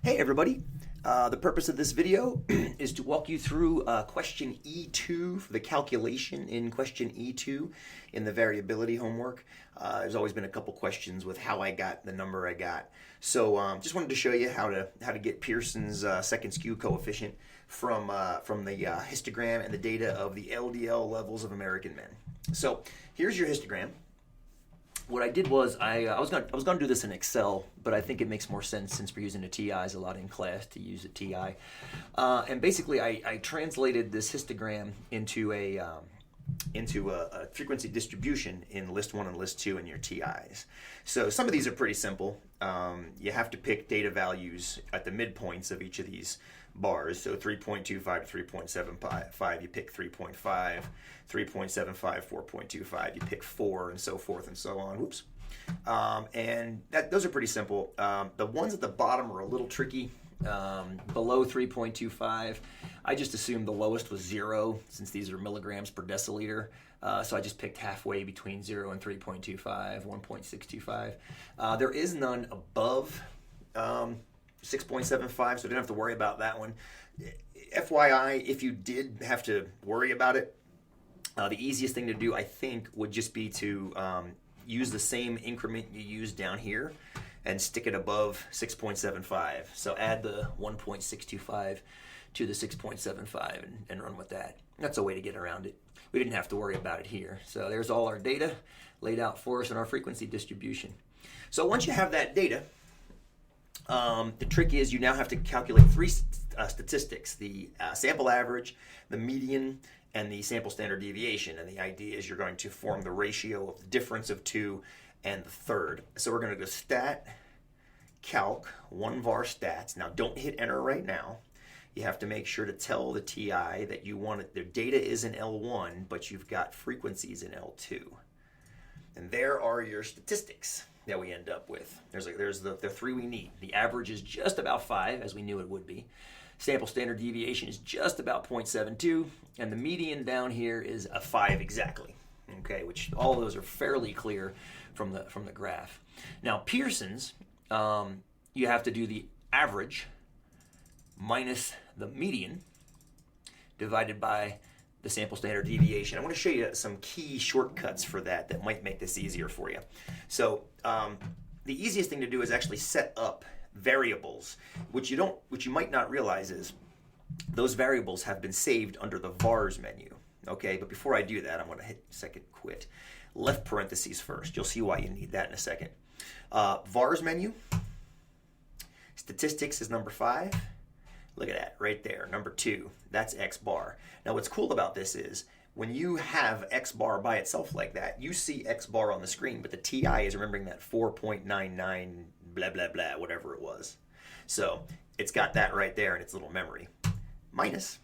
Hey everybody, the purpose of this video is to walk you through question E2 for the calculation in question E2 in the variability homework. There's always been a couple questions with how I got the number I got. So just wanted to show you how to get Pearson's second skew coefficient from the histogram and the data of the LDL levels of American men. So here's your histogram. What I did was I was gonna do this in Excel, but I think it makes more sense since we're using the TIs a lot in class to use a TI. And basically, I translated this histogram into a frequency distribution in list 1 and list 2 in your TIs. So some of these are pretty simple. You have to pick data values at the midpoints of each of these bars. So 3.25 to 3.75, you pick 3.5, 3.75, 4.25, you pick 4, and so forth and so on. Whoops. And those are pretty simple. The ones at the bottom are a little tricky. Below 3.25, I just assumed the lowest was 0 since these are milligrams per deciliter. So I just picked halfway between 0 and 3.25, 1.625. There is none above 6.75, so I didn't have to worry about that one. FYI, if you did have to worry about it, the easiest thing to do, I think, would just be to use the same increment you used down here and stick it above 6.75. So add the 1.625 to the 6.75 and run with that. That's a way to get around it. We didn't have to worry about it here. So there's all our data laid out for us in our frequency distribution. So once you have that data, the trick is you now have to calculate three statistics: the sample average, the median, and the sample standard deviation. And the idea is you're going to form the ratio of the difference of two and the third. So we're going to go stat, calc, 1 var stats. Now don't hit enter right now. You have to make sure to tell the TI that you want it, their data is in L1, but you've got frequencies in L2. And there are your statistics that we end up with. There's the three we need. The average is just about 5, as we knew it would be. Sample standard deviation is just about 0.72, and the median down here is a 5 exactly. Okay, which all of those are fairly clear from the graph. Now Pearson's, you have to do the average minus the median divided by the sample standard deviation. I want to show you some key shortcuts for that might make this easier for you. So the easiest thing to do is actually set up variables, which you might not realize is those variables have been saved under the vars menu. Okay, but before I do that, I'm going to hit second quit. Left parentheses first. You'll see why you need that in a second. Vars menu. Statistics is number 5. Look at that right there, number 2. That's X bar. Now what's cool about this is when you have X bar by itself like that, you see X bar on the screen, but the TI is remembering that 4.99 blah blah blah, whatever it was. So it's got that right there in its little memory. Minus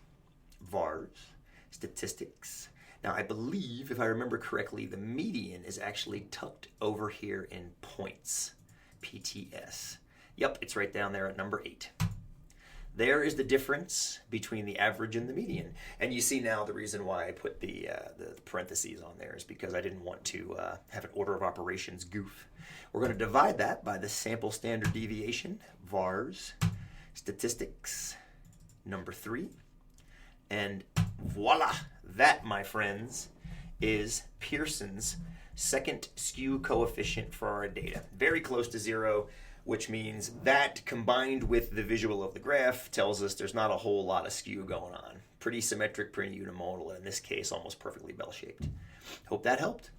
vars, statistics. Now I believe, if I remember correctly, the median is actually tucked over here in points, PTS. Yep, it's right down there at number 8. There is the difference between the average and the median. And you see now the reason why I put the parentheses on there is because I didn't want to have an order of operations goof. We're going to divide that by the sample standard deviation, vars, statistics, number 3. And voila, that, my friends, is Pearson's second skew coefficient for our data. Very close to 0. Which means that combined with the visual of the graph tells us there's not a whole lot of skew going on. Pretty symmetric, pretty unimodal, and in this case almost perfectly bell-shaped. Hope that helped.